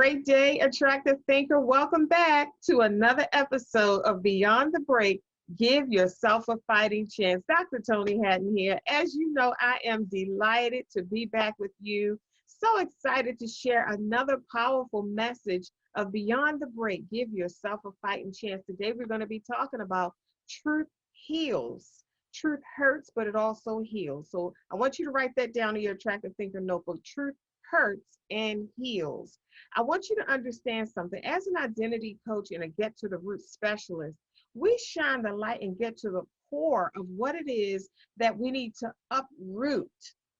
great day, attractive thinker. Welcome back to another episode of Beyond the Break. Give yourself a fighting chance. Dr. Toni Hatton here. As you know, I am delighted to be back with you. So excited to share another powerful message of Beyond the Break. Give yourself a fighting chance. Today, we're going to be talking about truth heals. Truth hurts, but it also heals. So I want you to write that down in your attractive thinker notebook. Truth hurts and heals. I want you to understand something. As an identity coach and a get to the root specialist, we shine the light and get to the core of what it is that we need to uproot.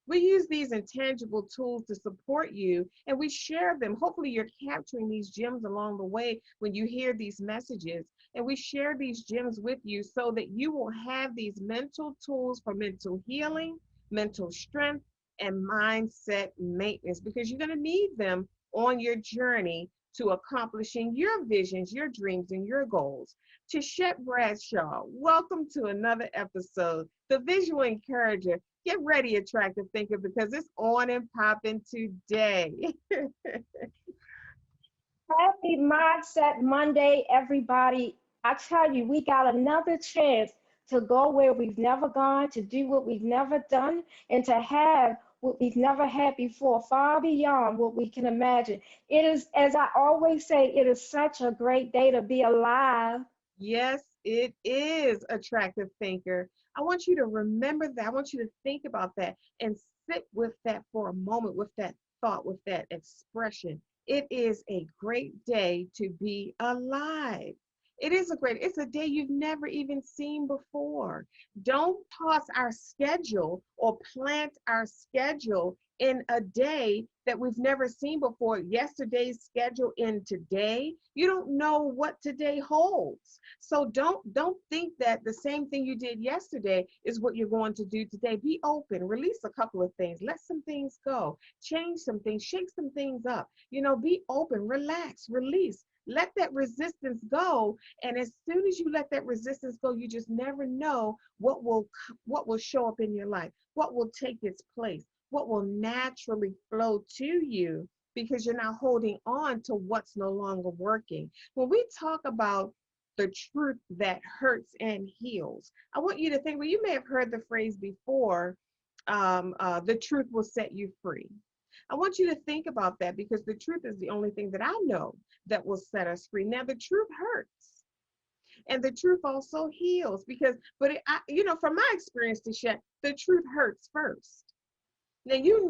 We use these intangible tools to support you, and we share them. Hopefully you're capturing these gems along the way when you hear these messages, and we share these gems with you so that you will have these mental tools for mental healing, mental strength, and mindset maintenance, because you're going to need them on your journey to accomplishing your visions, your dreams, and your goals. Tichet Bradshaw, welcome to another episode, the Visual Encourager. Get ready, attractive thinker, because it's on and popping today. Happy Mindset Monday, everybody. I tell you, we got another chance to go where we've never gone, to do what we've never done, and to have what we've never had before, far beyond what we can imagine. It is, as I always say, it is such a great day to be alive. Yes, it is, attractive thinker. I want you to remember that. I want you to think about that and sit with that for a moment, with that thought, with that expression. It is a great day to be alive. It's a day you've never even seen before. Don't toss our schedule or plant our schedule in a day that we've never seen before. Yesterday's schedule in today. You don't know what today holds. So don't think that the same thing you did yesterday is what you're going to do today. Be open, release a couple of things, let some things go, change some things, shake some things up. Be open, relax, release. Let that resistance go. And as soon as you let that resistance go, you just never know what will show up in your life, what will take its place, what will naturally flow to you, because you're not holding on to what's no longer working. When we talk about the truth that hurts and heals, I want you to think, well, you may have heard the phrase before, the truth will set you free. I want you to think about that, because the truth is the only thing that I know that will set us free. Now, the truth hurts, and the truth also heals, from my experience, the truth hurts first. Now, you're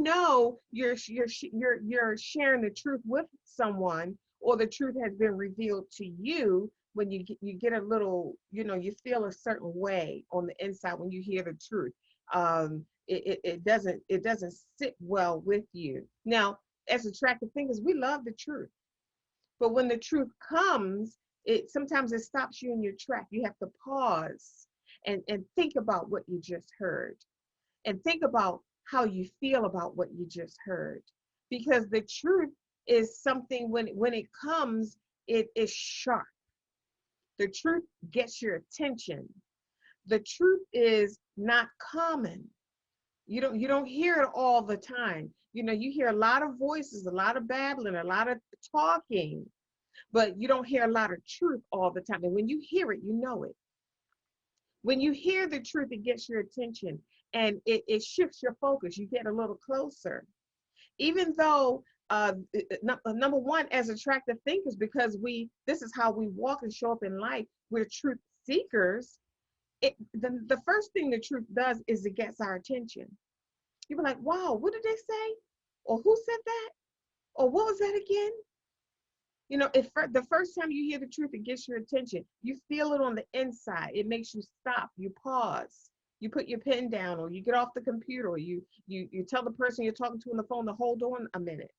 sharing the truth with someone, or the truth has been revealed to you when you get a little, you feel a certain way on the inside when you hear the truth. It doesn't sit well with you. Now, as attractive thinkers, we love the truth, but when the truth comes, sometimes it stops you in your track. You have to pause and think about what you just heard, and think about how you feel about what you just heard, because the truth is something, when it comes, it is sharp. The truth gets your attention. The truth is not common. You don't hear it all the time. You hear a lot of voices, a lot of babbling, a lot of talking, but you don't hear a lot of truth all the time. And when you hear it, you know it. When you hear the truth, it gets your attention, and it shifts your focus. You get a little closer. Even though, number one, as attractive thinkers, because this is how we walk and show up in life, we're truth seekers. The first thing the truth does is it gets our attention. You be like, wow, what did they say? Or who said that? Or what was that again? If the first time you hear the truth, it gets your attention. You feel it on the inside. It makes you stop. You pause. You put your pen down, or you get off the computer, or you tell the person you're talking to on the phone to hold on a minute.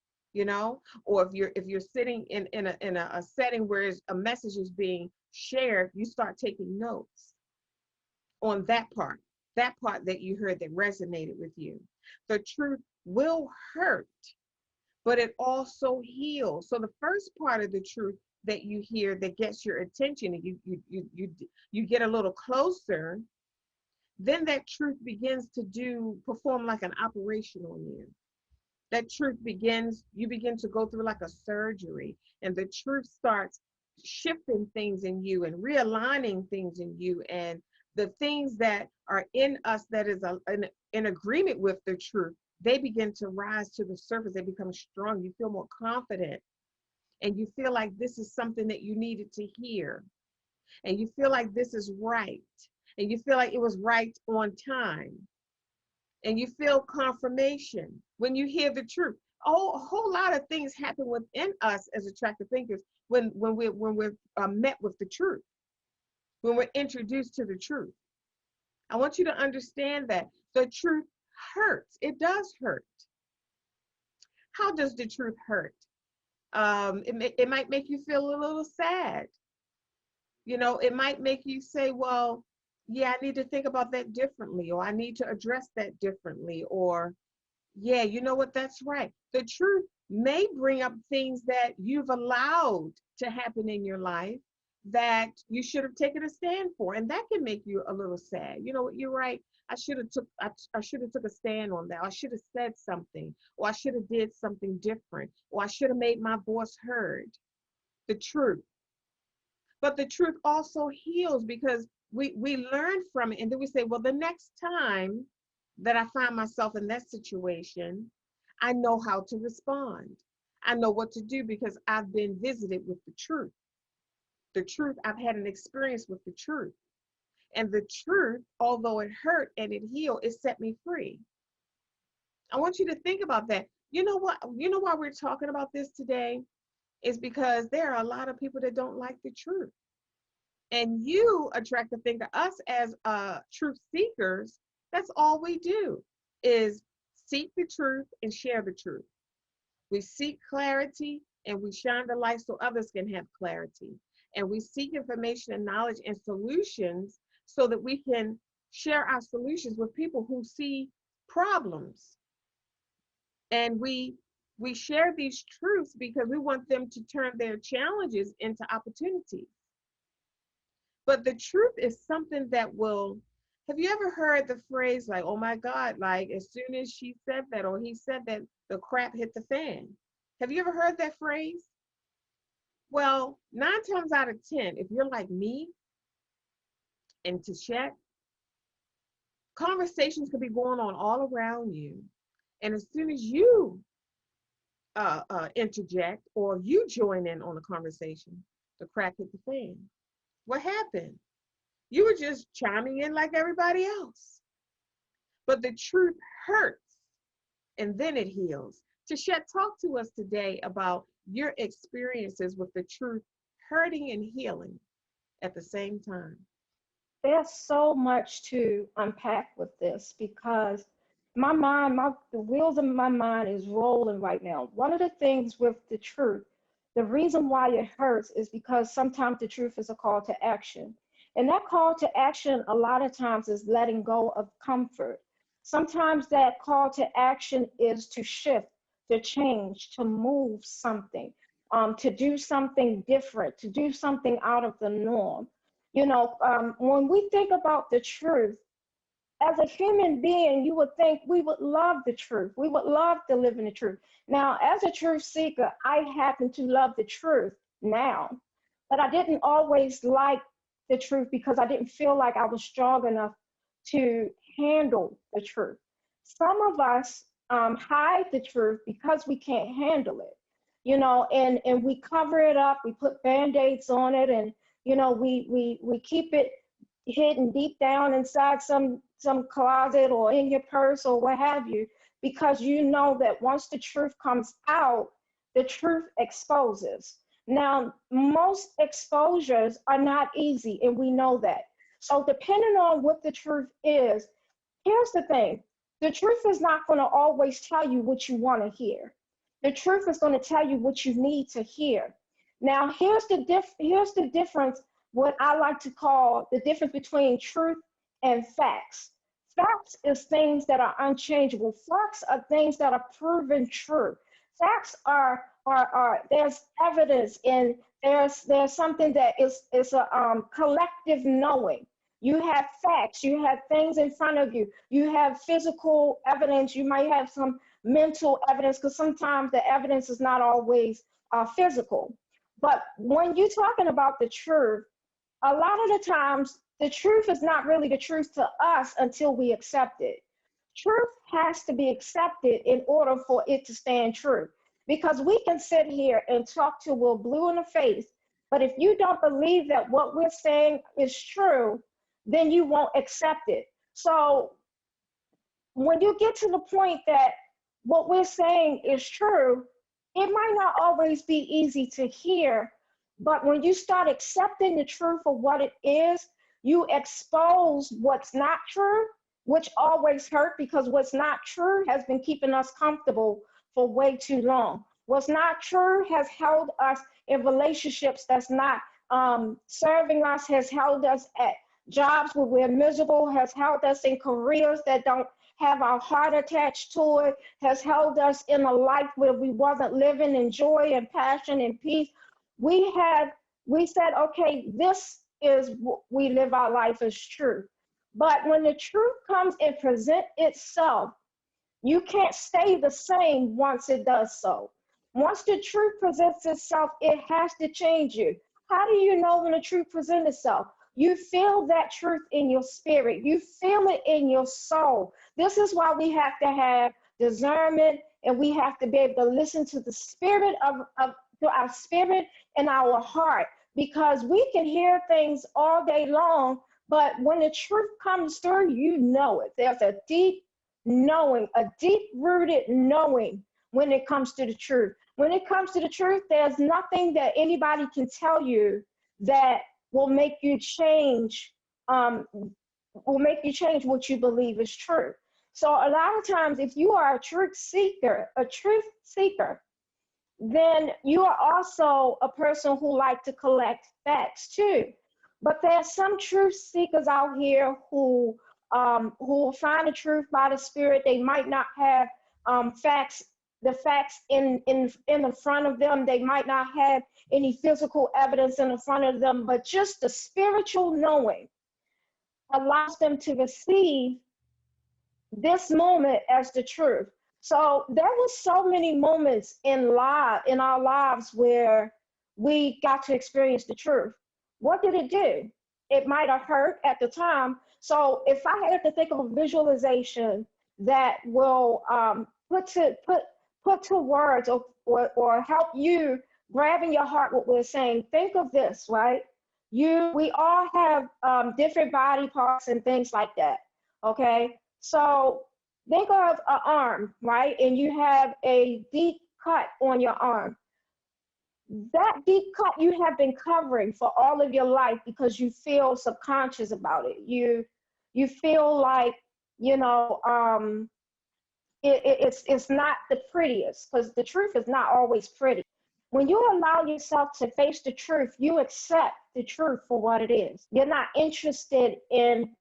Or if you're sitting in a setting where a message is being shared, you start taking notes on that part that you heard that resonated with you. The truth will hurt, but it also heals. So the first part of the truth that you hear that gets your attention, and you get a little closer, then that truth begins to perform like an operation on you. That truth begins, you begin to go through like a surgery, and the truth starts shifting things in you and realigning things in you. And the things that are in us that is in agreement with the truth, they begin to rise to the surface. They become strong. You feel more confident, and you feel like this is something that you needed to hear, and you feel like this is right, and you feel like it was right on time, and you feel confirmation when you hear the truth. Oh, a whole lot of things happen within us as attractive thinkers when we're met with the truth, when we're introduced to the truth. I want you to understand that the truth hurts. It does hurt. How does the truth hurt? It might make you feel a little sad. You know, it might make you say, well, yeah, I need to think about that differently, or I need to address that differently, or yeah, you know what, that's right. The truth may bring up things that you've allowed to happen in your life that you should have taken a stand for, and that can make you a little sad. You know what, you're right. I should have took a stand on that. I should have said something, or I should have did something different, or I should have made my voice heard. The truth. But the truth also heals, because we learn from it, and then we say, well, the next time that I find myself in that situation, I know how to respond. I know what to do because I've been visited with the truth. The truth, I've had an experience with the truth. And the truth, although it hurt and it healed, it set me free. I want you to think about that. You know what? You know why we're talking about this today? Is because there are a lot of people that don't like the truth. And you, attractive thinker, us as truth seekers, that's all we do is seek the truth and share the truth. We seek clarity and we shine the light so others can have clarity. And we seek information and knowledge and solutions so that we can share our solutions with people who see problems. And we share these truths because we want them to turn their challenges into opportunities. But the truth is something that will, have you ever heard the phrase like, oh my God, like as soon as she said that or he said that, the crap hit the fan? Have you ever heard that phrase? Well, 9 times out of 10, if you're like me and Tichet, conversations could be going on all around you. And as soon as you interject or you join in on the conversation, the crap hit the fan. What happened? You were just chiming in like everybody else. But the truth hurts and then it heals. Tichet, talk to us today about your experiences with the truth hurting and healing at the same time. There's so much to unpack with this because my mind, the wheels of my mind is rolling right now. One of the things with the truth, the reason why it hurts is because sometimes the truth is a call to action. And that call to action, a lot of times, is letting go of comfort. Sometimes that call to action is to shift, to change, to move something, to do something different, to do something out of the norm. When we think about the truth, as a human being, you would think we would love the truth. We would love to live in the truth. Now, as a truth seeker, I happen to love the truth now, but I didn't always like the truth because I didn't feel like I was strong enough to handle the truth. Some of us hide the truth because we can't handle it, and we cover it up. We put band-aids on it, and we keep it hidden deep down inside some closet or in your purse or what have you, because you know that once the truth comes out, the truth exposes. Now, most exposures are not easy, and we know that. So depending on what the truth is, here's the thing. The truth is not going to always tell you what you want to hear. The truth is going to tell you what you need to hear. Now, here's the difference, what I like to call the difference between truth and facts. Facts is things that are unchangeable. Facts are things that are proven true. Facts are there's evidence, and there's something that is a collective knowing. You have facts, you have things in front of you, you have physical evidence, you might have some mental evidence, because sometimes the evidence is not always physical. But when you're talking about the truth, a lot of the times the truth is not really the truth to us until we accept it. Truth has to be accepted in order for it to stand true. Because we can sit here and talk to Will blue in the face, but if you don't believe that what we're saying is true, then you won't accept it. So when you get to the point that what we're saying is true, it might not always be easy to hear, but when you start accepting the truth for what it is, you expose what's not true, which always hurt because what's not true has been keeping us comfortable for way too long. What's not true has held us in relationships that's not serving us, has held us at jobs where we're miserable, has held us in careers that don't have our heart attached to it, has held us in a life where we wasn't living in joy and passion and peace. We said, okay, this is what we live our life as truth. But when the truth comes and present itself, you can't stay the same once it does so. Once the truth presents itself, it has to change you. How do you know when the truth presents itself? You feel that truth in your spirit. You feel it in your soul. This is why we have to have discernment, and we have to be able to listen to the spirit to our spirit and our heart, because we can hear things all day long, but when the truth comes through, you know it. There's a deep knowing, a deep-rooted knowing when it comes to the truth. When it comes to the truth, there's nothing that anybody can tell you that will make you change, what you believe is true. So a lot of times, if you are a truth seeker, then you are also a person who like to collect facts too. But there's some truth seekers out here who find the truth by the Spirit. They might not have the facts in the front of them. They might not have any physical evidence in the front of them, but just the spiritual knowing allows them to receive this moment as the truth. So there were so many moments in our lives where we got to experience the truth. What did it do? It might have hurt at the time. So if I had to think of a visualization that will put to words or help you grab in your heart what we're saying, think of this, right? We all have different body parts and things like that, okay? So think of an arm, right? And you have a deep cut on your arm. That deep cut you have been covering for all of your life because you feel subconscious about it. You feel like, it's not the prettiest, because the truth is not always pretty. When you allow yourself to face the truth, you accept the truth for what it is. You're not interested in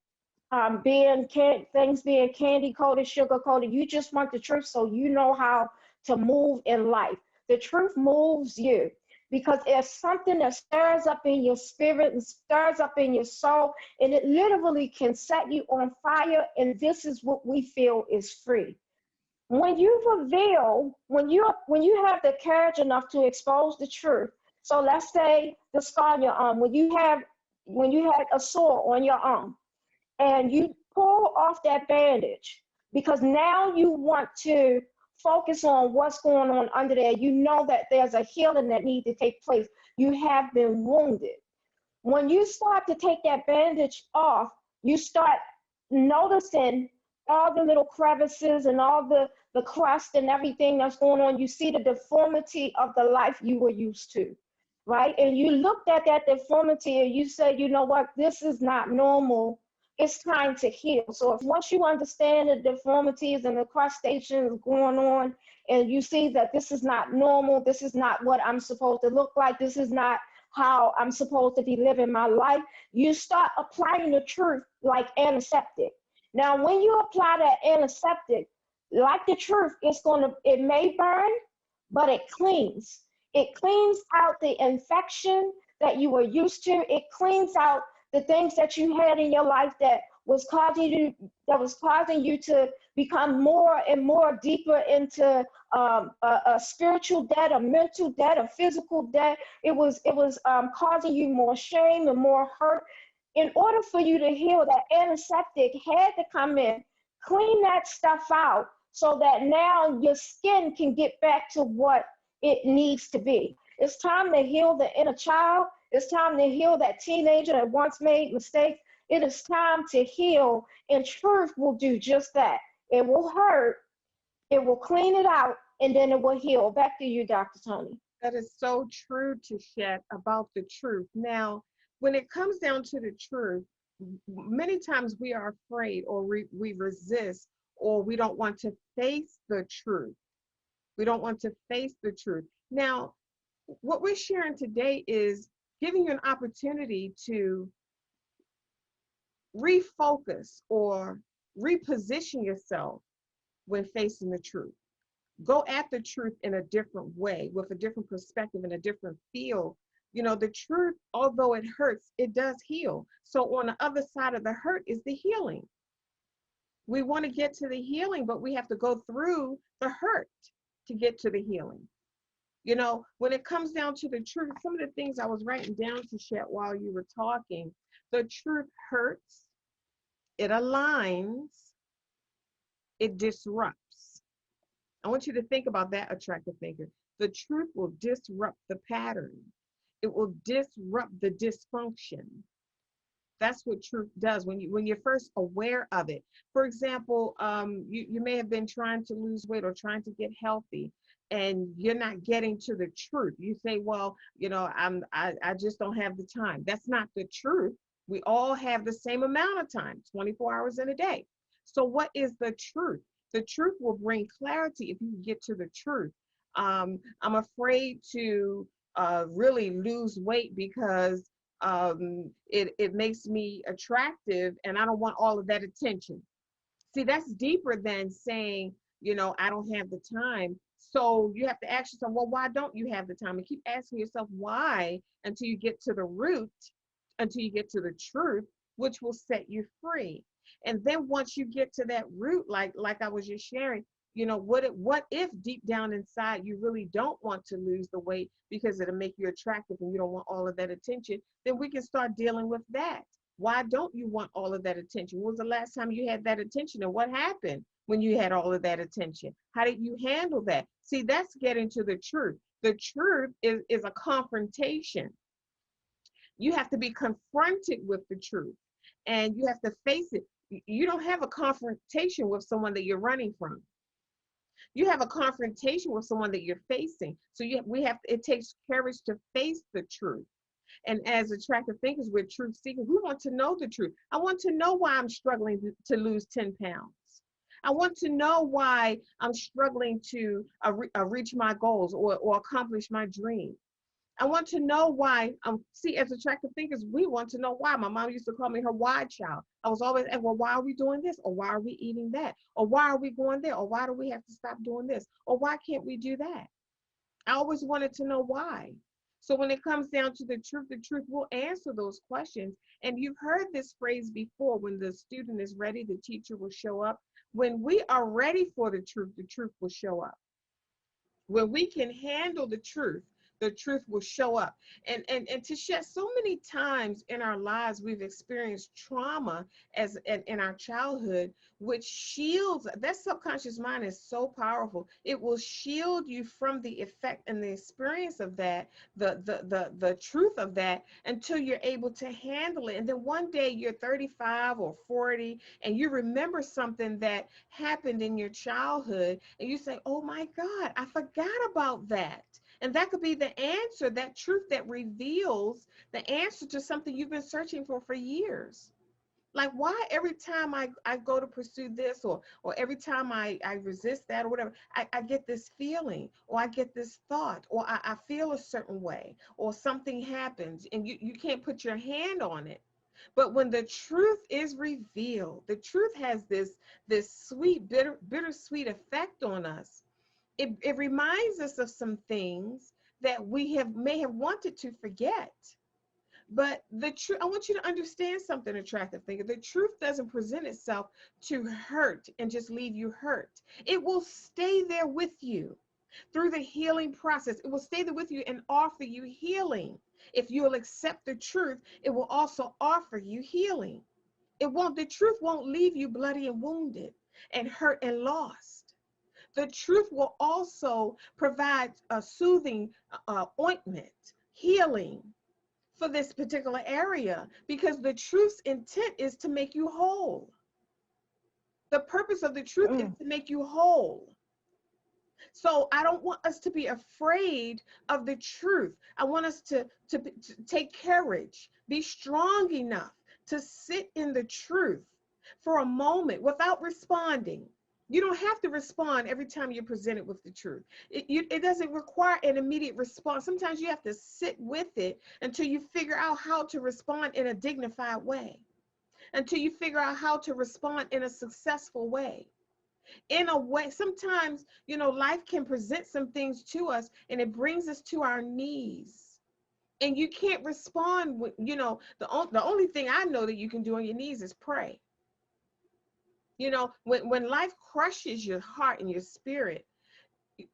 things being candy coated, sugar coated. You just want the truth so you know how to move in life. The truth moves you because there's something that stirs up in your spirit and stirs up in your soul, and it literally can set you on fire. And this is what we feel is free. When you have the courage enough to expose the truth. So let's say the scar on your arm, when you had a sore on your arm, and you pull off that bandage because now you want to focus on what's going on under there. You know that there's a healing that needs to take place. You have been wounded. When you start to take that bandage off, you start noticing all the little crevices and all the crust and everything that's going on. You see the deformity of the life you were used to, right? And you looked at that deformity and you said, you know what, this is not normal. It's time to heal. So once you understand the deformities and the crustaceans going on, and you see that this is not normal, this is not what I'm supposed to look like, this is not how I'm supposed to be living my life, you start applying the truth like antiseptic. Now, when you apply that antiseptic, like the truth, it may burn, but it cleans. It cleans out the infection that you were used to. It cleans out the things that you had in your life that was causing you to become more and more deeper into a spiritual debt, a mental debt, a physical debt. It was causing you more shame and more hurt. In order for you to heal, that antiseptic had to come in, clean that stuff out, so that now your skin can get back to what it needs to be. It's time to heal the inner child. It's time to heal that teenager that once made mistakes. It is time to heal, and truth will do just that. It will hurt, it will clean it out, and then it will heal. Back to you, Dr. Toni. That is so true, Tichet, about the truth. Now, when it comes down to the truth, many times we are afraid, or we resist, or we don't want to face the truth. We don't want to face the truth. Now, what we're sharing today is giving you an opportunity to refocus or reposition yourself when facing the truth. Go at the truth in a different way, with a different perspective and a different feel. You know, the truth, although it hurts, it does heal. So on the other side of the hurt is the healing. We want to get to the healing, but we have to go through the hurt to get to the healing. You know, when it comes down to the truth, some of the things I was writing down to share while you were talking, the truth hurts, it aligns, it disrupts. I want you to think about that, attractive thinker. The truth will disrupt the pattern. It will disrupt the dysfunction. That's what truth does when you're first aware of it. For example, you may have been trying to lose weight or trying to get healthy, and you're not getting to the truth. You say, well, you know, I just don't have the time. That's not the truth. We all have the same amount of time, 24 hours in a day. So what is the truth? The truth will bring clarity if you get to the truth. I'm afraid to really lose weight because it makes me attractive, and I don't want all of that attention. See, that's deeper than saying, you know, I don't have the time. So you have to ask yourself, well, why don't you have the time? And keep asking yourself why until you get to the root, until you get to the truth, which will set you free. And then once you get to that root, like I was just sharing, you know, what if deep down inside you really don't want to lose the weight because it'll make you attractive and you don't want all of that attention? Then we can start dealing with that. Why don't you want all of that attention? When was the last time you had that attention, and what happened when you had all of that attention? How did you handle that? See, that's getting to the truth. The truth is a confrontation. You have to be confronted with the truth, and you have to face it. You don't have a confrontation with someone that you're running from. You have a confrontation with someone that you're facing. So it takes courage to face the truth. And as attractive thinkers, we're truth seekers. We want to know the truth. I want to know why I'm struggling to lose 10 pounds. I want to know why I'm struggling to reach my goals or accomplish my dream. I want to know why. See, as attractive thinkers, we want to know why. My mom used to call me her why child. I was always asking, well, why are we doing this? Or why are we eating that? Or why are we going there? Or why do we have to stop doing this? Or why can't we do that? I always wanted to know why. So when it comes down to the truth will answer those questions. And you've heard this phrase before: when the student is ready, the teacher will show up. When we are ready for the truth will show up. When we can handle the truth will show up. And to share, so many times in our lives we've experienced trauma as in our childhood, which shields. That subconscious mind is so powerful. It will shield you from the effect and the experience of that, the truth of that, until you're able to handle it. And then one day you're 35 or 40 and you remember something that happened in your childhood, and you say, oh my God, I forgot about that. And that could be the answer, that truth that reveals the answer to something you've been searching for years. Like, why every time I go to pursue this, or every time I resist that or whatever, I get this feeling, or I get this thought, or I feel a certain way, or something happens and you can't put your hand on it. But when the truth is revealed, the truth has this sweet, bittersweet effect on us. It reminds us of some things that we may have wanted to forget. But the truth, I want you to understand something, attractive thinker. The truth doesn't present itself to hurt and just leave you hurt. It will stay there with you through the healing process. It will stay there with you and offer you healing. If you'll accept the truth, it will also offer you healing. The truth won't leave you bloody and wounded and hurt and lost. The truth will also provide a soothing ointment, healing for this particular area, because the truth's intent is to make you whole. The purpose of the truth is Mm. to make you whole. So I don't want us to be afraid of the truth. I want us to take courage, be strong enough to sit in the truth for a moment without responding. You don't have to respond every time you're presented with the truth. It doesn't require an immediate response. Sometimes you have to sit with it until you figure out how to respond in a dignified way, until you figure out how to respond in a successful way. In a way, sometimes, life can present some things to us and it brings us to our knees. And you can't respond with, the only thing I know that you can do on your knees is pray. When life crushes your heart and your spirit,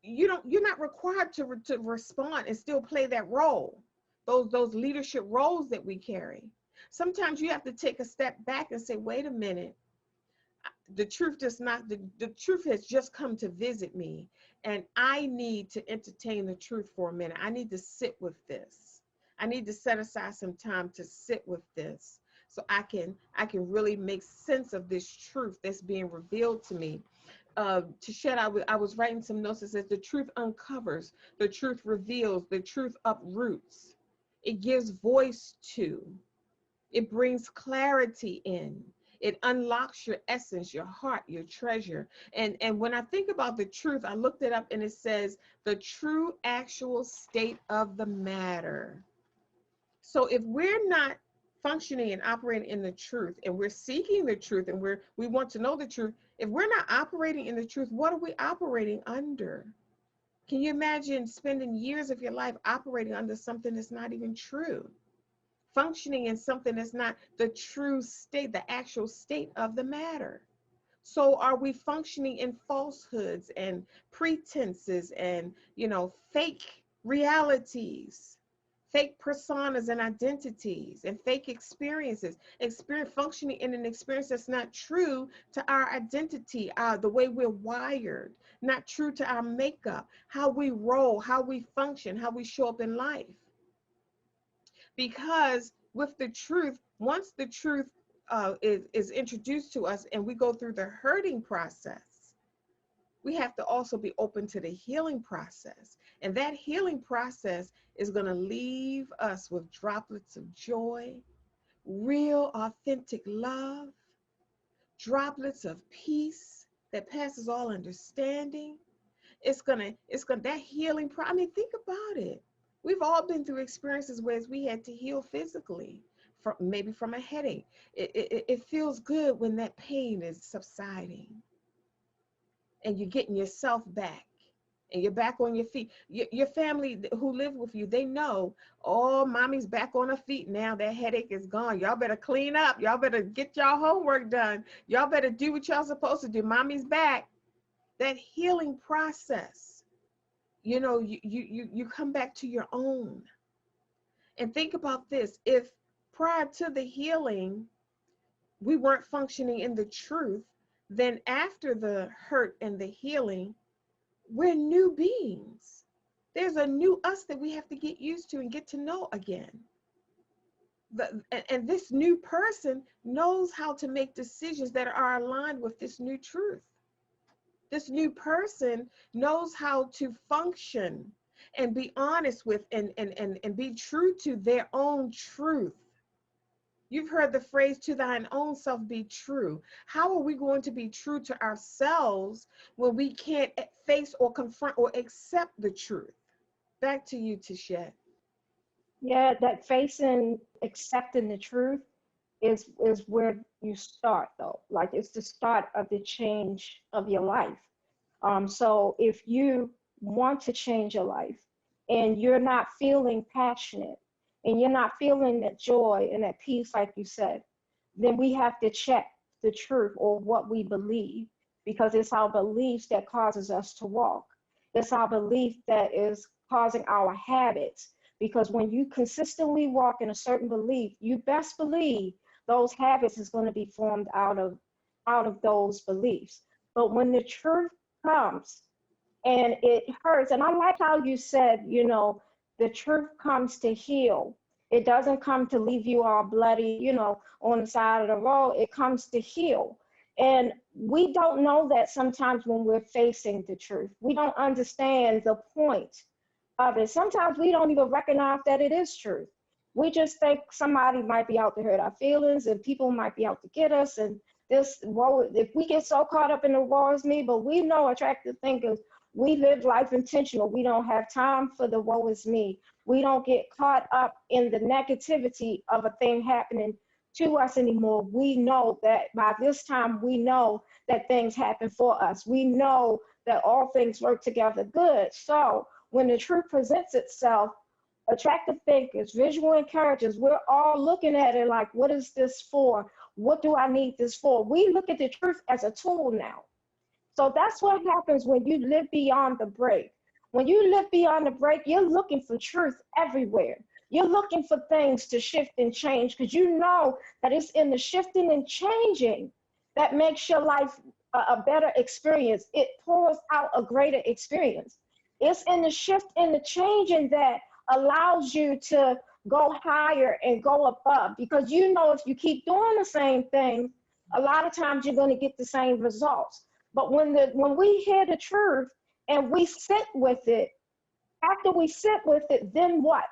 you're not required to respond and still play that role, those leadership roles that we carry. Sometimes you have to take a step back and say, wait a minute, the truth does not the truth has just come to visit me, and I need to entertain the truth for a minute. I need to sit with this. I need to set aside some time to sit with this, so I can really make sense of this truth that's being revealed to me. Tichet, I was writing some notes that says the truth uncovers, the truth reveals, the truth uproots, it gives voice to, it brings clarity in. It unlocks your essence, your heart, your treasure. And when I think about the truth, I looked it up and it says the true actual state of the matter. So if we're not functioning and operating in the truth, and we're seeking the truth, and we want to know the truth, if we're not operating in the truth, what are we operating under? Can you imagine spending years of your life operating under something that's not even true? Functioning in something that's not the true state, the actual state of the matter. So are we functioning in falsehoods and pretenses and, fake realities, fake personas and identities, and fake experiences, functioning in an experience that's not true to our identity, the way we're wired, not true to our makeup, how we roll, how we function, how we show up in life. Because with the truth, once the truth is introduced to us and we go through the hurting process, we have to also be open to the healing process. And that healing process is going to leave us with droplets of joy, real authentic love, droplets of peace that passes all understanding. That healing I mean, think about it. We've all been through experiences where we had to heal physically, maybe from a headache. It feels good when that pain is subsiding and you're getting yourself back and you're back on your feet. Your family who live with you, they know, oh, mommy's back on her feet now. That headache is gone. Y'all better clean up. Y'all better get y'all homework done. Y'all better do what y'all supposed to do. Mommy's back. That healing process, you come back to your own. And think about this. If prior to the healing we weren't functioning in the truth, then after the hurt and the healing, we're new beings. There's a new us that we have to get used to and get to know again. And this new person knows how to make decisions that are aligned with this new truth. This new person knows how to function and be honest with and be true to their own truth. You've heard the phrase, to thine own self be true. How are we going to be true to ourselves when we can't face or confront or accept the truth? Back to you, Tichet. Yeah, that facing, accepting the truth is where you start though. Like it's the start of the change of your life. So if you want to change your life and you're not feeling passionate and you're not feeling that joy and that peace, like you said, then we have to check the truth or what we believe, because it's our beliefs that causes us to walk. It's our belief that is causing our habits. Because when you consistently walk in a certain belief, you best believe those habits is going to be formed out of those beliefs. But when the truth comes and it hurts, and I like how you said, the truth comes to heal. It doesn't come to leave you all bloody, on the side of the road. It comes to heal. And we don't know that sometimes when we're facing the truth. We don't understand the point of it. Sometimes we don't even recognize that it is truth. We just think somebody might be out to hurt our feelings and people might be out to get us. And if we get so caught up in the woe is me, but we know attractive thinkers, we live life intentional. We don't have time for the woe is me. We don't get caught up in the negativity of a thing happening to us anymore. We know that by this time, we know that things happen for us. We know that all things work together good. So when the truth presents itself, attractive thinkers, visual encouragers, we're all looking at it like, what is this for? What do I need this for? We look at the truth as a tool now. So that's what happens when you live beyond the break. When you live beyond the break, you're looking for truth everywhere. You're looking for things to shift and change because you know that it's in the shifting and changing that makes your life a better experience. It pours out a greater experience. It's in the shift and the changing that allows you to go higher and go above, because you know if you keep doing the same thing, a lot of times you're going to get the same results. But when we hear the truth and we sit with it, after we sit with it, then what?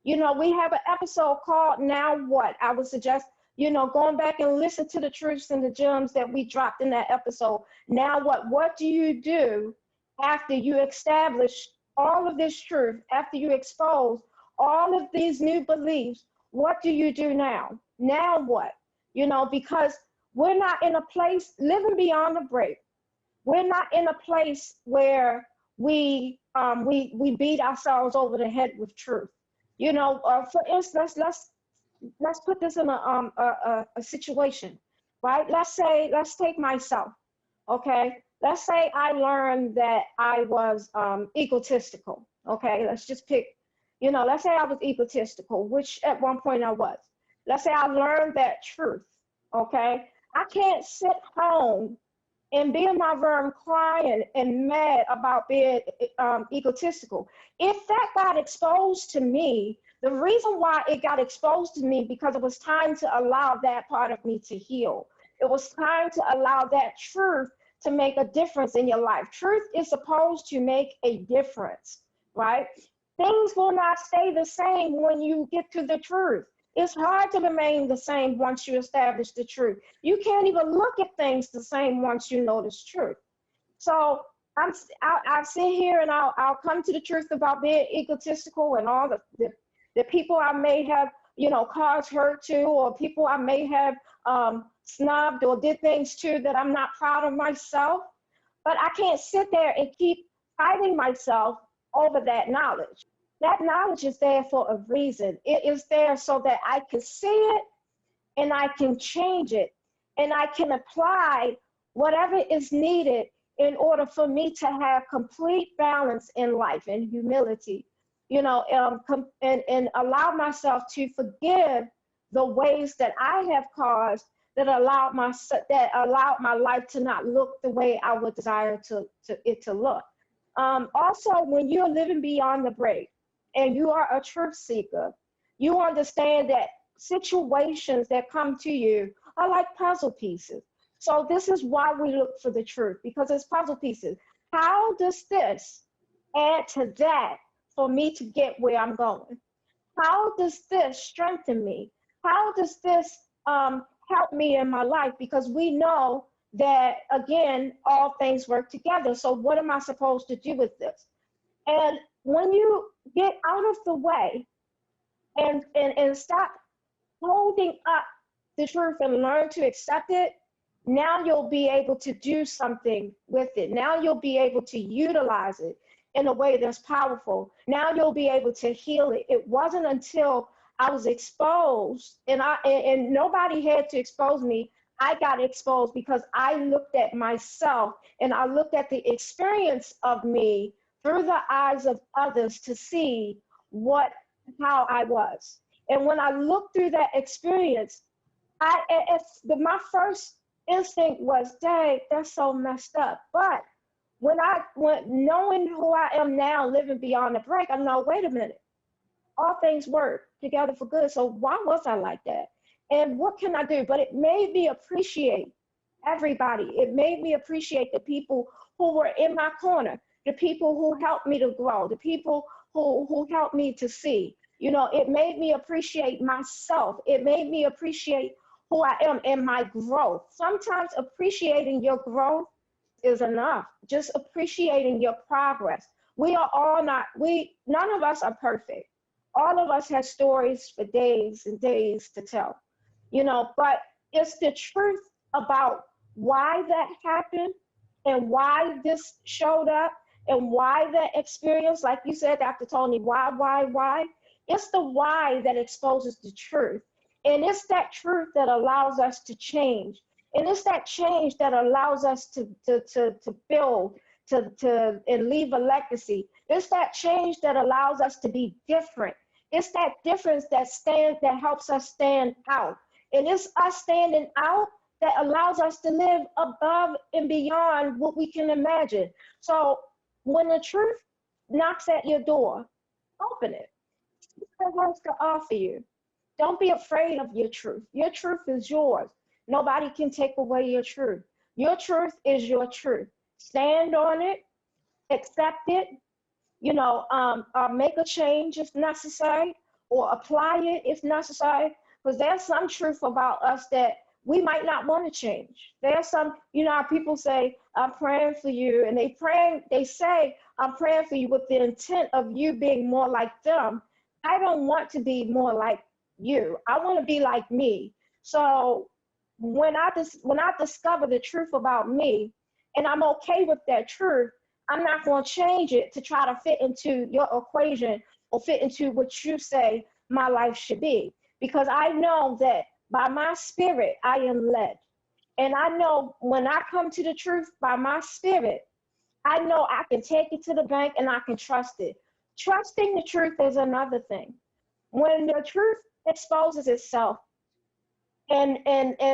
We have an episode called Now What? I would suggest, going back and listen to the truths and the gems that we dropped in that episode. Now what? What do you do after you establish all of this truth, after you expose all of these new beliefs? What do you do now? Now what? Because we're not in a place living beyond the break. We're not in a place where we beat ourselves over the head with truth. For instance, let's put this in a situation, right? Let's take myself, okay? Let's say I learned that I was egotistical, okay? Let's just pick, let's say I was egotistical, which at one point I was. Let's say I learned that truth, okay? I can't sit home and be in my room crying and mad about being egotistical. If that got exposed to me, the reason why it got exposed to me, because it was time to allow that part of me to heal. It was time to allow that truth to make a difference in your life. Truth is supposed to make a difference, right? Things will not stay the same when you get to the truth. It's hard to remain the same once you establish the truth. You can't even look at things the same once you know this truth. So I'll sit here and I'll come to the truth about being egotistical and all the people I may have, caused hurt to, or people I may have snubbed or did things to that I'm not proud of myself. But I can't sit there and keep fighting myself over that knowledge. That knowledge is there for a reason. It is there so that I can see it and I can change it and I can apply whatever is needed in order for me to have complete balance in life and humility, and allow myself to forgive the ways that I have caused that allowed my life to not look the way I would desire it to look. Also, when you're living beyond the break, and you are a truth seeker, you understand that situations that come to you are like puzzle pieces. So this is why we look for the truth, because it's puzzle pieces. How does this add to that for me to get where I'm going? How does this strengthen me? How does this help me in my life? Because we know that, again, all things work together. So what am I supposed to do with this? And when you get out of the way and stop holding up the truth and learn to accept it, now you'll be able to do something with it. Now you'll be able to utilize it in a way that's powerful. Now you'll be able to heal it. It wasn't until I was exposed, and nobody had to expose me. I got exposed because I looked at myself and I looked at the experience of me through the eyes of others to see what how I was. And when I looked through that experience, my first instinct was, dang, that's so messed up. But when knowing who I am now, living beyond the break, I know, wait a minute, all things work together for good. So why was I like that? And what can I do? But it made me appreciate everybody. It made me appreciate the people who were in my corner, the people who helped me to grow, the people who helped me to see. It made me appreciate myself. It made me appreciate who I am and my growth. Sometimes appreciating your growth is enough. Just appreciating your progress. We are all not, none of us are perfect. All of us have stories for days and days to tell, but it's the truth about why that happened and why this showed up and why that experience, like you said, Dr. Toni, why? It's the why that exposes the truth. And it's that truth that allows us to change. And it's that change that allows us to build, and leave a legacy. It's that change that allows us to be different. It's that difference that helps us stand out. And it's us standing out that allows us to live above and beyond what we can imagine. So when the truth knocks at your door, open it. It has to offer you. Don't be afraid of your truth. Your truth is yours. Nobody can take away your truth. Your truth is your truth. Stand on it, accept it, make a change if necessary, or apply it if necessary. Because there's some truth about us that we might not want to change. There's some, how people say, I'm praying for you, and they say, I'm praying for you with the intent of you being more like them. I don't want to be more like you. I want to be like me. So when I discover the truth about me, and I'm okay with that truth, I'm not going to change it to try to fit into your equation or fit into what you say my life should be. Because I know that by my spirit, I am led. And I know when I come to the truth by my spirit, I know I can take it to the bank and I can trust it. Trusting the truth is another thing. When the truth exposes itself, and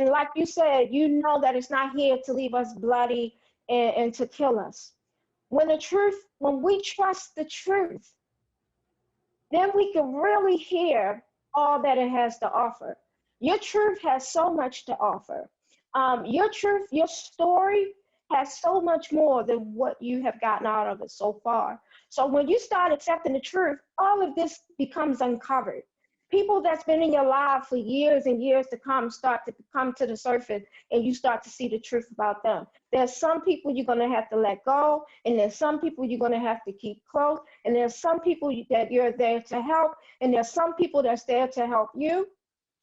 like you said, that it's not here to leave us bloody and to kill us. When we trust the truth, then we can really hear all that it has to offer. Your truth has so much to offer. Your truth, your story has so much more than what you have gotten out of it so far. So when you start accepting the truth, all of this becomes uncovered. People that's been in your life for years and years to come start to come to the surface, and you start to see the truth about them. There's some people you're going to have to let go, and there's some people you're going to have to keep close, and there's some people that you're there to help, and there's some people that's there to help you,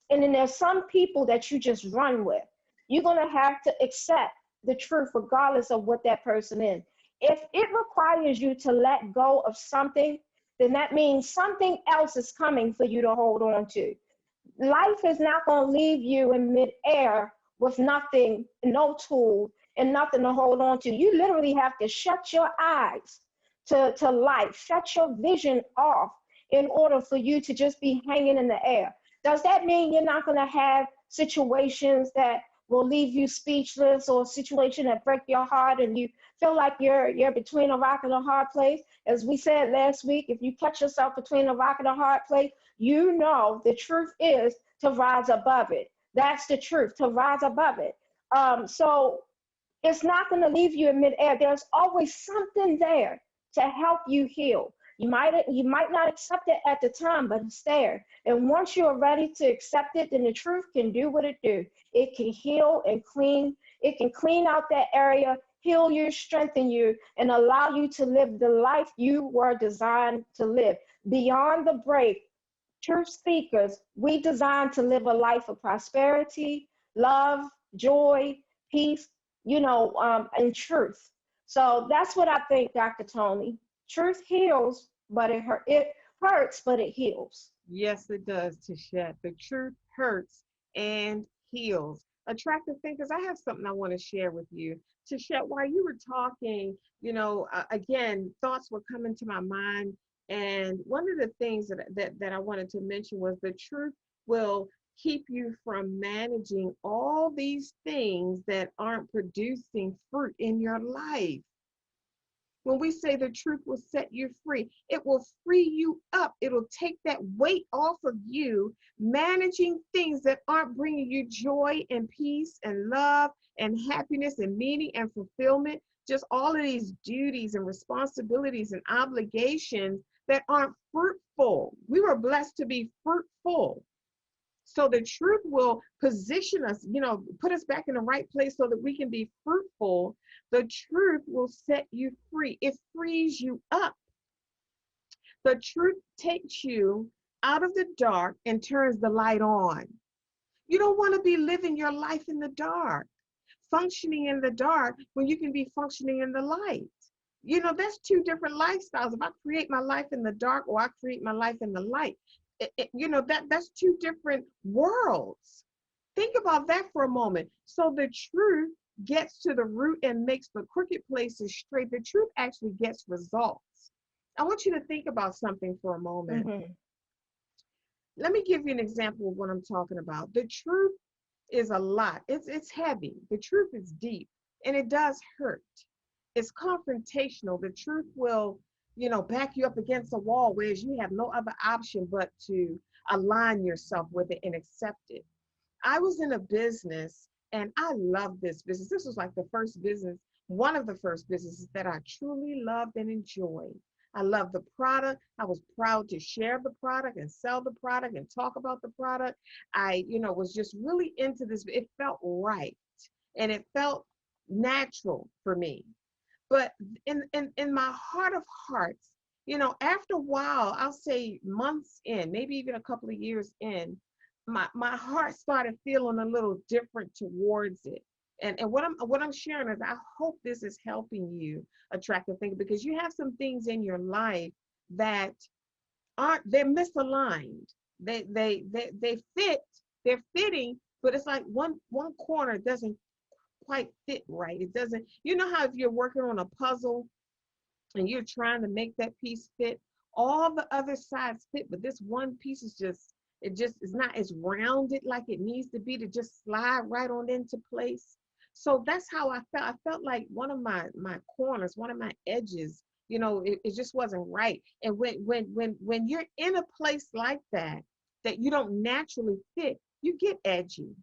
and then there's some people that you just run with. You're going to have to accept the truth regardless of what that person is. If it requires you to let go of something, then that means something else is coming for you to hold on to. Life is not going to leave you in midair with nothing, no tool, and nothing to hold on to. You literally have to shut your eyes to life, shut your vision off in order for you to just be hanging in the air. Does that mean you're not going to have situations that will leave you speechless, or a situation that break your heart and you feel like you're between a rock and a hard place? As we said last week, if you catch yourself between a rock and a hard place, the truth is to rise above it. That's the truth, to rise above it. So it's not going to leave you in midair. There's always something there to help you heal. You might not accept it at the time, but it's there. And once you're ready to accept it, then the truth can do what it do. It can heal and clean. It can clean out that area, heal you, strengthen you, and allow you to live the life you were designed to live. Beyond the break, truth speakers, we designed to live a life of prosperity, love, joy, peace, and truth. So that's what I think, Dr. Toni. Truth heals, but it hurts, but it heals. Yes, it does, Tishette. The truth hurts and heals. Attractive thinkers, I have something I want to share with you. Tishette, while you were talking, again, thoughts were coming to my mind. And one of the things that I wanted to mention was the truth will keep you from managing all these things that aren't producing fruit in your life. When we say the truth will set you free, it will free you up. It'll take that weight off of you, managing things that aren't bringing you joy and peace and love and happiness and meaning and fulfillment. Just all of these duties and responsibilities and obligations that aren't fruitful. We were blessed to be fruitful. So the truth will position us, put us back in the right place so that we can be fruitful. The truth will set you free. It frees you up. The truth takes you out of the dark and turns the light on. You don't want to be living your life in the dark, functioning in the dark when you can be functioning in the light. That's two different lifestyles. If I create my life in the dark or I create my life in the light, that's two different worlds. Think about that for a moment. So the truth gets to the root and makes the crooked places straight. The truth actually gets results. I want you to think about something for a moment. Mm-hmm. Let me give you an example of what I'm talking about. The truth is a lot. It's heavy. The truth is deep, and it does hurt. It's confrontational. The truth will, back you up against a wall, whereas you have no other option but to align yourself with it and accept it. I was in a business and I loved this business. This was like the first business, one of the first businesses that I truly loved and enjoyed. I loved the product. I was proud to share the product and sell the product and talk about the product. I, was just really into this. It felt right and it felt natural for me. But in my heart of hearts, after a while, I'll say months in, maybe even a couple of years in, my heart started feeling a little different towards it. And what I'm sharing is I hope this is helping you, attractive thinker, because you have some things in your life that they're misaligned. They fit, they're fitting, but it's like one corner doesn't quite fit right. It doesn't, how if you're working on a puzzle and you're trying to make that piece fit, all the other sides fit, but this one piece is just is not as rounded like it needs to be to just slide right on into place. So that's how I felt. I felt like one of my corners, one of my edges, it just wasn't right. And when you're in a place like that you don't naturally fit, you get edgy.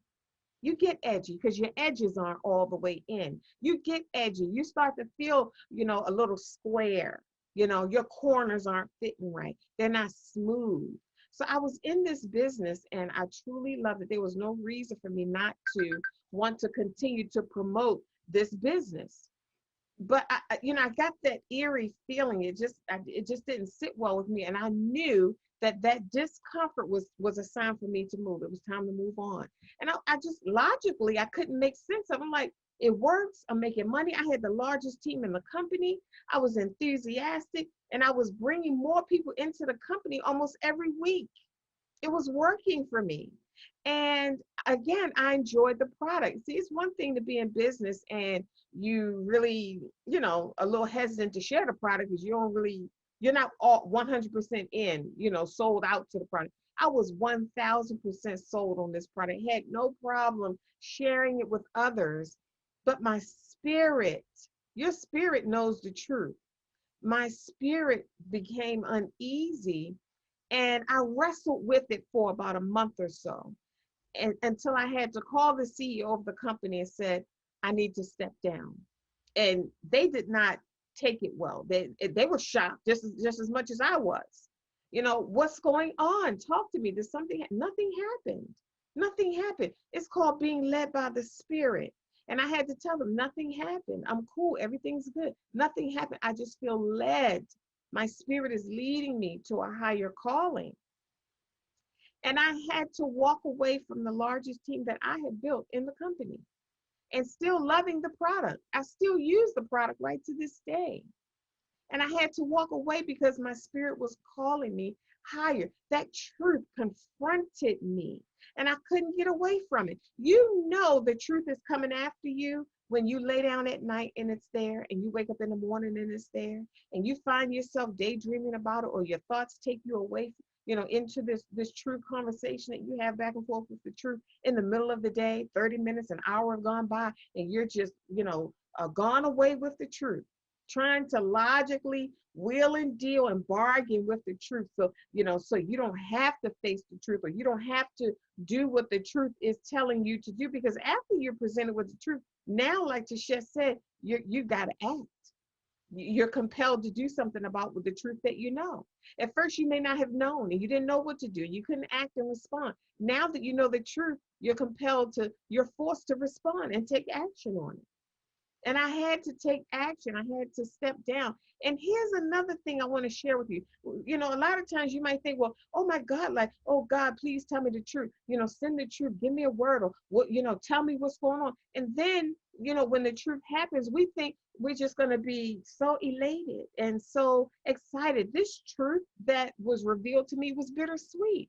You get edgy because your edges aren't all the way in. You get edgy. You start to feel, a little square. Your corners aren't fitting right. They're not smooth. So I was in this business and I truly loved it. There was no reason for me not to want to continue to promote this business. But I got that eerie feeling. It just didn't sit well with me, and I knew that discomfort was a sign for me to move. It was time to move on, and I just logically I couldn't make sense of it. I'm like, it works. I'm making money. I had the largest team in the company. I was enthusiastic, and I was bringing more people into the company almost every week. It was working for me. And again, I enjoyed the product. See, it's one thing to be in business and you really, a little hesitant to share the product because you're not all 100% in, sold out to the product. I was 1000% sold on this product, had no problem sharing it with others. But my spirit, your spirit knows the truth. My spirit became uneasy and I wrestled with it for about a month or so, and until I had to call the CEO of the company and said, I need to step down. And they did not take it well. They were shocked just as much as I was. What's going on? Talk to me. There's something, nothing happened. Nothing happened. It's called being led by the Spirit. And I had to tell them nothing happened. I'm cool. Everything's good. Nothing happened. I just feel led. My spirit is leading me to a higher calling. And I had to walk away from the largest team that I had built in the company and still loving the product. I still use the product right to this day. And I had to walk away because my spirit was calling me. higher. That truth confronted me and I couldn't get away from it. You know the truth is coming after you when you lay down at night and it's there, and you wake up in the morning and it's there, and you find yourself daydreaming about it, or your thoughts take you away, into this true conversation that you have back and forth with the truth in the middle of the day. 30 minutes, an hour have gone by, and you're just, gone away with the truth, trying to logically wheel and deal and bargain with the truth. So you don't have to face the truth, or you don't have to do what the truth is telling you to do, because after you're presented with the truth, now, like Tichet said, you got to act. You're compelled to do something about with the truth that you know. At first, you may not have known, and you didn't know what to do. You couldn't act and respond. Now that you know the truth, you're forced to respond and take action on it. And I had to take action. I had to step down. And here's another thing I want to share with you. A lot of times you might think, well, oh my God, like, oh God, please tell me the truth. Send the truth. Give me a word, or what, tell me what's going on. And then, when the truth happens, we think we're just going to be so elated and so excited. This truth that was revealed to me was bittersweet.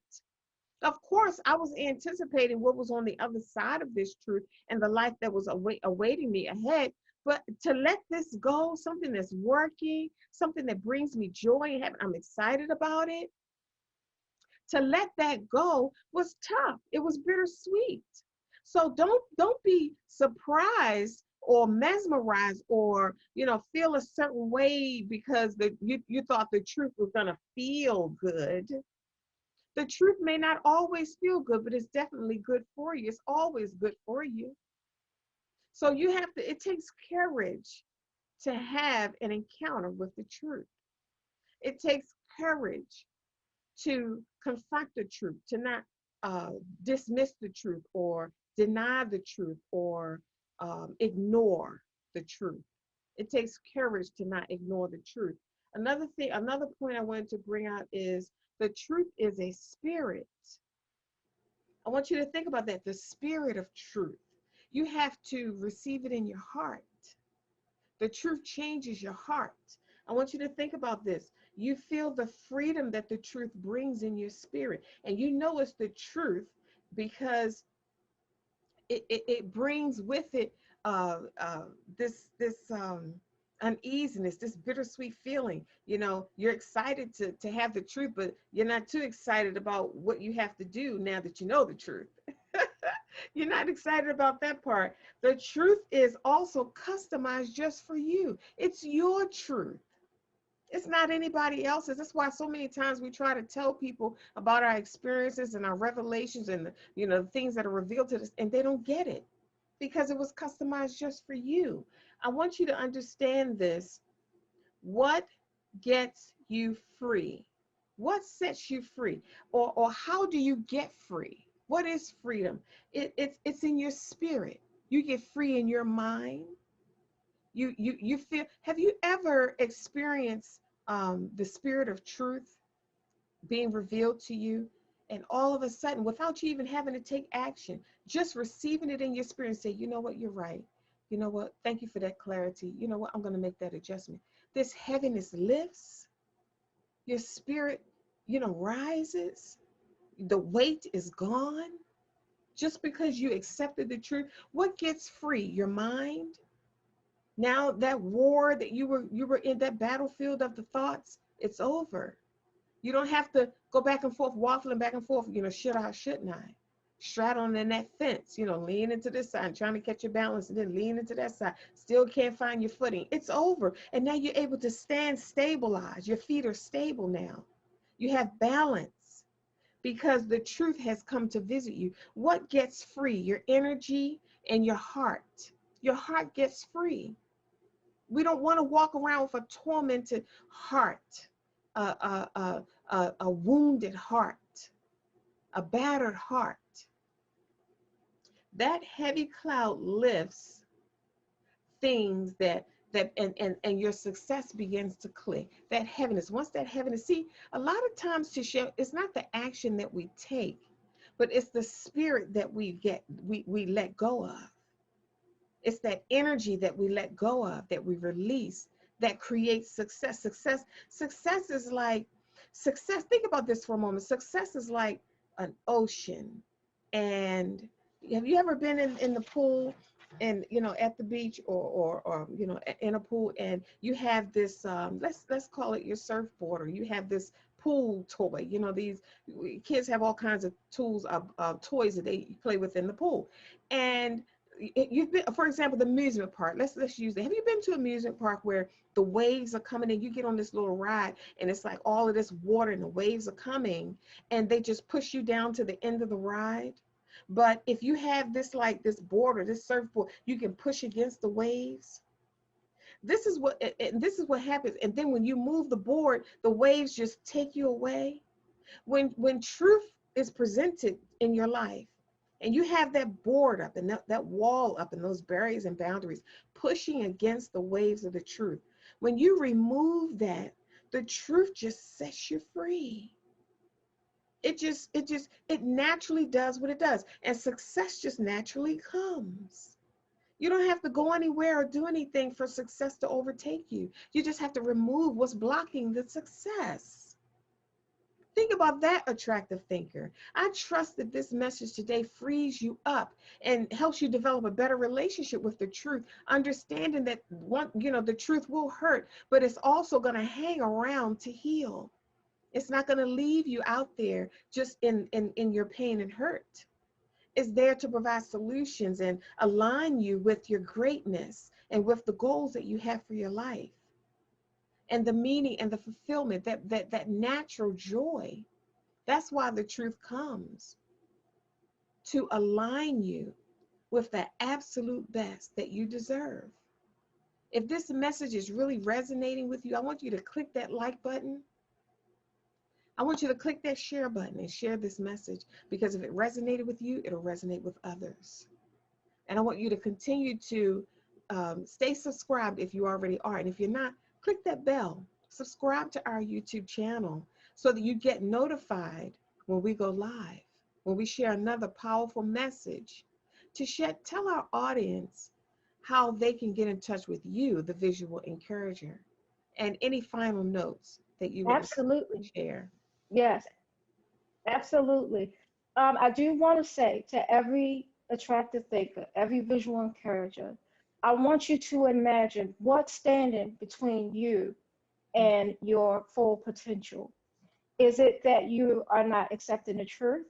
Of course, I was anticipating what was on the other side of this truth and the life that was awaiting me ahead. But to let this go, something that's working, something that brings me joy and I'm excited about it, to let that go was tough. It was bittersweet. So don't be surprised or mesmerized, or feel a certain way because you thought the truth was gonna feel good. The truth may not always feel good, but it's definitely good for you. It's always good for you. So it takes courage to have an encounter with the truth. It takes courage to confront the truth, to not dismiss the truth or deny the truth, or ignore the truth. It takes courage to not ignore the truth. Another point I wanted to bring out is the truth is a spirit. I want you to think about that, the spirit of truth. You have to receive it in your heart. The truth changes your heart. I want you to think about this. You feel the freedom that the truth brings in your spirit. And you know it's the truth because it brings with it this uneasiness, this bittersweet feeling. You're excited to have the truth, but you're not too excited about what you have to do now that you know the truth. You're not excited about that part. The truth is also customized just for you. It's your truth. It's not anybody else's. That's why so many times we try to tell people about our experiences and our revelations and the things that are revealed to us, and they don't get it because it was customized just for you. I want you to understand this. What gets you free? What sets you free? Or how do you get free? What is freedom? It's in your spirit. You get free in your mind. You feel, have you ever experienced the spirit of truth being revealed to you, and all of a sudden, without you even having to take action, just receiving it in your spirit and say, you know what, you're right. You know what, thank you for that clarity. You know what, I'm going to make that adjustment. This heaviness lifts, your spirit, rises, the weight is gone just because you accepted the truth. What gets free? Your mind. Now that war that you were in, that battlefield of the thoughts, it's over. You don't have to go back and forth, waffling back and forth, should I, shouldn't I? Straddling in that fence, lean into this side, trying to catch your balance, and then lean into that side. Still can't find your footing. It's over. And now you're able to stand stabilized. Your feet are stable now. You have balance because the truth has come to visit you. What gets free? Your energy and your heart. Your heart gets free. We don't want to walk around with a tormented heart, a wounded heart, a battered heart. That heavy cloud lifts things and your success begins to click. That heaviness, once that heaviness, see, a lot of times to share, it's not the action that we take, but it's the spirit that we let go of. It's that energy that we let go of, that we release, that creates success. Success is like, Success, think about this for a moment. Success is like an ocean. And have you ever been in the pool and, at the beach, or in a pool, and you have this, let's call it your surfboard, or you have this pool toy. These kids have all kinds of tools, toys that they play with in the pool. And you've been, for example, the amusement park. Let's use it. Have you been to an amusement park where the waves are coming in? You get on this little ride, and it's like all of this water, and the waves are coming, and they just push you down to the end of the ride. But if you have this, like this board or this surfboard, you can push against the waves. This is what happens. And then when you move the board, the waves just take you away. When truth is presented in your life, and you have that board up, and that wall up, and those barriers and boundaries pushing against the waves of the truth, when you remove that, the truth just sets you free. It naturally does what it does, and success just naturally comes. You don't have to go anywhere or do anything for success to overtake you. You just have to remove what's blocking the success. Think about that, attractive thinker. I trust that this message today frees you up and helps you develop a better relationship with the truth, understanding that the truth will hurt, but it's also going to hang around to heal. It's not going to leave you out there just in your pain and hurt. It's there to provide solutions and align you with your greatness and with the goals that you have for your life, and the meaning and the fulfillment, that natural joy. That's why the truth comes, to align you with the absolute best that you deserve. If this message is really resonating with you, I want you to click that like button. I want you to click that share button and share this message, because if it resonated with you, it'll resonate with others. And I want you to continue to stay subscribed if you already are. And if you're not, click that bell. Subscribe to our YouTube channel so that you get notified when we go live, when we share another powerful message. Tell our audience how they can get in touch with you, the visual encourager, and any final notes that you would like Absolutely. to share. Yes, absolutely. I do want to say to every attractive thinker, every visual encourager, I want you to imagine what's standing between you and your full potential. Is it that you are not accepting the truth?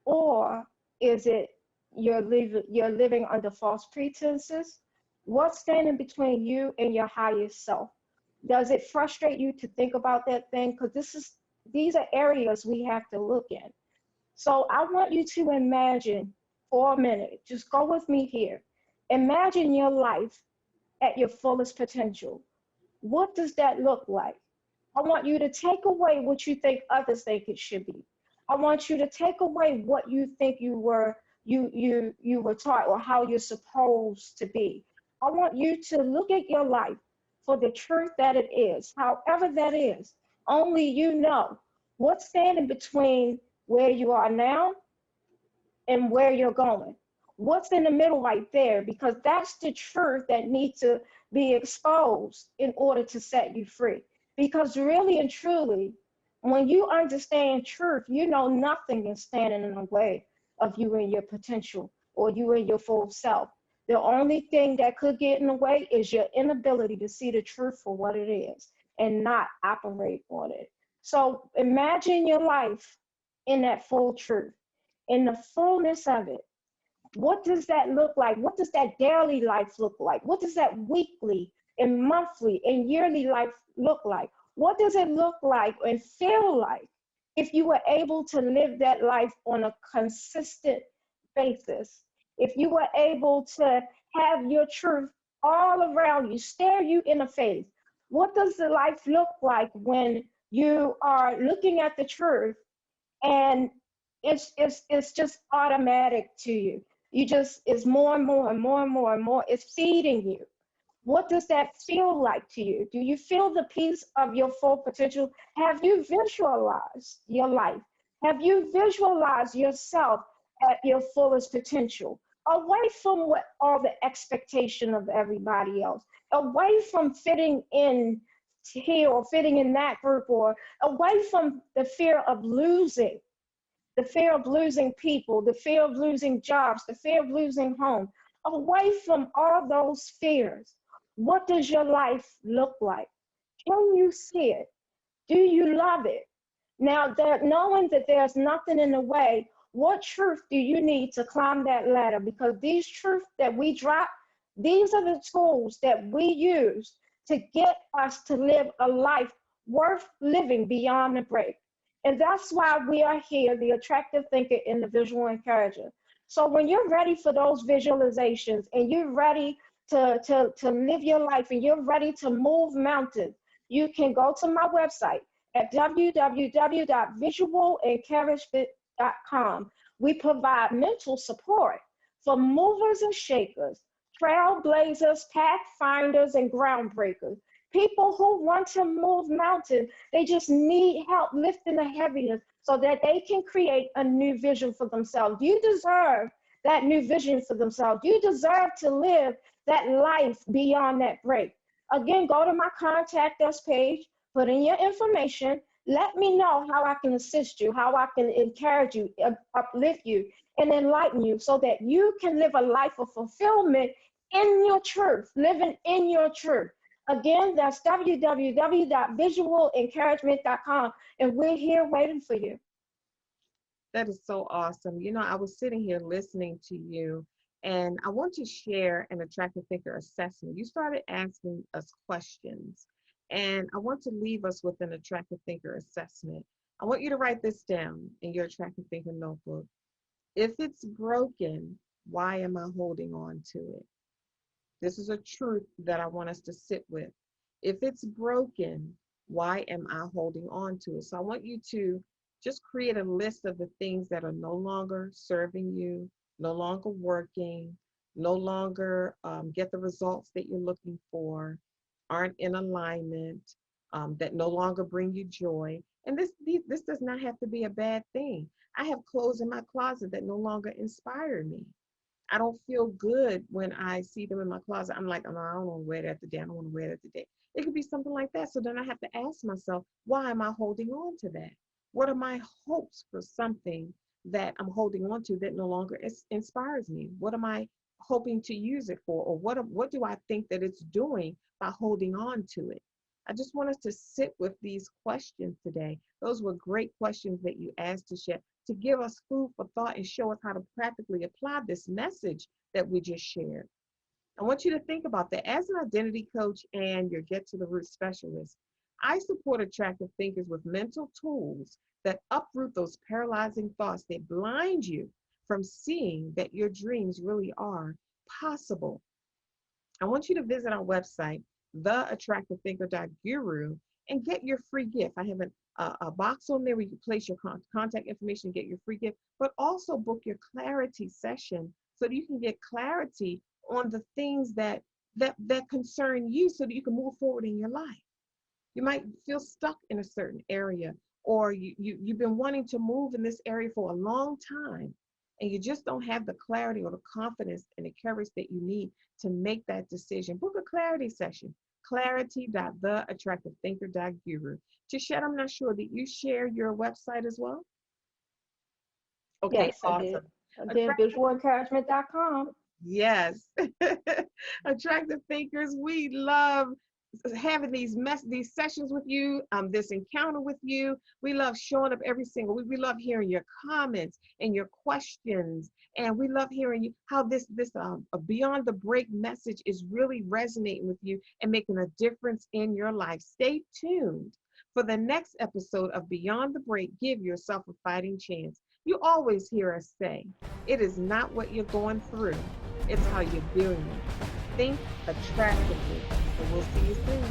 Or is it you're living under false pretenses? What's standing between you and your highest self? Does it frustrate you to think about that thing? Because these are areas we have to look in. So I want you to imagine for a minute, just go with me here. Imagine your life at your fullest potential. What does that look like? I want you to take away what you think others think it should be. I want you to take away what you think you were taught, or how you're supposed to be. I want you to look at your life for the truth that it is, however that is. Only you know what's standing between where you are now and where you're going. What's in the middle right there? Because that's the truth that needs to be exposed in order to set you free. Because really and truly, when you understand truth, you know nothing is standing in the way of you and your potential, or you and your full self. The only thing that could get in the way is your inability to see the truth for what it is and not operate on it. So imagine your life in that full truth, in the fullness of it. What does that look like? What does that daily life look like? What does that weekly and monthly and yearly life look like? What does it look like and feel like if you were able to live that life on a consistent basis? If you were able to have your truth all around you, stare you in the face, what does the life look like when you are looking at the truth and it's just automatic to you? You just, it's more and more and more and more and more. It's feeding you. What does that feel like to you? Do you feel the peace of your full potential? Have you visualized your life? Have you visualized yourself at your fullest potential? Away from all the expectation of everybody else, away from fitting in here or fitting in that group, or away from the fear of losing, the fear of losing people, the fear of losing jobs, the fear of losing home, away from all those fears. What does your life look like? Can you see it? Do you love it? Now, that knowing that there's nothing in the way, what truth do you need to climb that ladder? Because these truths that we drop, these are the tools that we use to get us to live a life worth living beyond the break. And that's why we are here, the attractive thinker and the visual encourager. So when you're ready for those visualizations and you're ready to live your life and you're ready to move mountains, you can go to my website at www.visualencouragement.com. We provide mental support for movers and shakers, trailblazers, pathfinders, and groundbreakers. People who want to move mountains, they just need help lifting the heaviness so that they can create a new vision for themselves. You deserve that new vision for themselves. You deserve to live that life beyond that break. Again, go to my contact us page, put in your information. Let me know how I can assist you, how I can encourage you, uplift you, and enlighten you so that you can live a life of fulfillment in your truth, living in your truth. Again, that's www.visualencouragement.com, and we're here waiting for you. That is so awesome. You know, I was sitting here listening to you, and I want to share an attractive thinker assessment. You started asking us questions, and I want to leave us with an attractive thinker assessment. I want you to write this down in your attractive thinker notebook. If it's broken, why am I holding on to it? This is a truth that I want us to sit with. If it's broken, why am I holding on to it? So I want you to just create a list of the things that are no longer serving you, no longer working, no longer get the results that you're looking for, aren't in alignment, that no longer bring you joy. And this does not have to be a bad thing. I have clothes in my closet that no longer inspire me. I don't feel good when I see them in my closet. I'm like, oh, no, I don't want to wear that today. I don't want to wear that today. It could be something like that. So then I have to ask myself, why am I holding on to that? What are my hopes for something that I'm holding on to that no longer inspires me? What am I hoping to use it for? Or what do I think that it's doing by holding on to it? I just want us to sit with these questions today. Those were great questions that you asked, Tichet, to give us food for thought and show us how to practically apply this message that we just shared. I want you to think about that. As an identity coach and your Get to the Root specialist, I support attractive thinkers with mental tools that uproot those paralyzing thoughts that blind you from seeing that your dreams really are possible. I want you to visit our website, theattractivethinker.guru, and get your free gift. I have a box on there where you can place your contact information and get your free gift, but also book your clarity session so that you can get clarity on the things that concern you so that you can move forward in your life. You might feel stuck in a certain area, or you've been wanting to move in this area for a long time, and you just don't have the clarity or the confidence and the courage that you need to make that decision. Book a clarity session, clarity.theattractivethinker.guru. Tichet, I'm not sure, did you share your website as well? Okay, Yes, I did. awesome. Again, visualencouragement.com. Yes. Attractive thinkers, we love having these sessions with you, this encounter with you. We love showing up every single week. We love hearing your comments and your questions, and we love hearing you how this Beyond the Break message is really resonating with you and making a difference in your life. Stay tuned for the next episode of Beyond the Break. Give yourself a fighting chance. You always hear us say, it is not what you're going through, it's how you're doing it. Think attractively, and we'll see you soon.